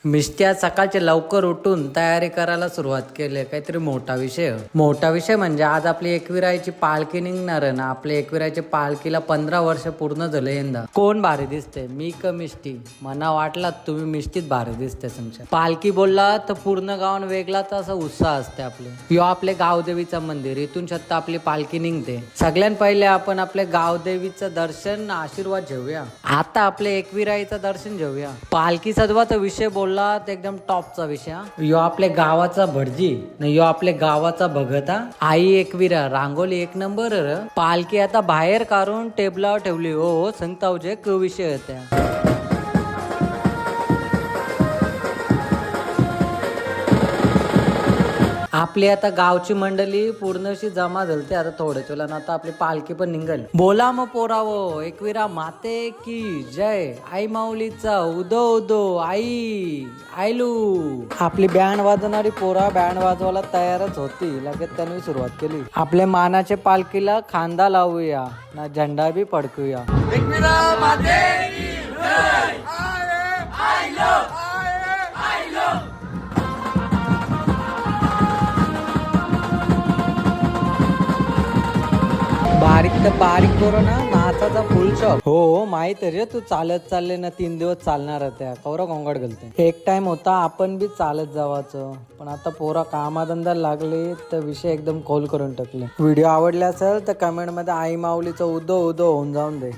मिस्टी आज सकाळचे लवकर उठून तयारी करायला सुरुवात केली. काहीतरी मोठा विषय म्हणजे आज आपली एकविरायची पालखी निघणार आहे ना. आपल्या एकविरायची पालखीला 15 वर्ष पूर्ण झाले यंदा. कोण भारी दिसते, मी का मिस्टी? मना वाटला तुम्ही मिस्टीत भारी दिसते. तुमच्या पालखी बोलला तर पूर्ण गावान वेगळा तर असा उत्साह असते. आपले यो आपले गावदेवीचं मंदिर, इथून छत्ता आपली पालखी निघते. सगळ्यात पहिले आपण आपल्या गावदेवीचं दर्शन आशीर्वाद घेऊया. आता आपल्या एकविराईचं दर्शन घेऊया. पालखी सजवाचा विषय बोलला तर एकदम टॉपचा विषय. यो आपल्या गावाचा भटजी न यो आपल्या गावाचा भगत. आई एकविरा रांगोली एक नंबर. पालखी आता बाहेर काढून टेबलावर ठेवली. हो सांगता जे क विषय होत्या. आपली आता गावची मंडळी पूर्ण अशी जमा झालते. आता थोड्याच वेळानं आता आपली पालखी पण निघल. बोला मग पोरावो, एकविरा माते की जय. आई माऊलीचा उदो उदो आई आयलू. आपली बँड वाजवणारी पोरा बँड वाजवायला तयारच होती. लगेच त्यांनी सुरुवात केली. आपल्या मानाच्या पालखीला खांदा लावूया ना, झेंडा बी फडकूया. एकविरा माते की जय. आयलो आयलो. बारीक तर बारीक करो ना, नाचाचा फुल शॉप. हो माहित रे, तू चालत चालले ना 3 दिवस चालणार त्या कवरा गोंगाट घालते. एक टाइम होता आपण बी चालत जावाचं, पण आता पोरा कामाधंदा लागले तर विषय एकदम खोल करून टाकले. व्हिडिओ आवडले असेल तर कमेंट मध्ये आई माऊलीचं उदो उदो होऊन जाऊन दे.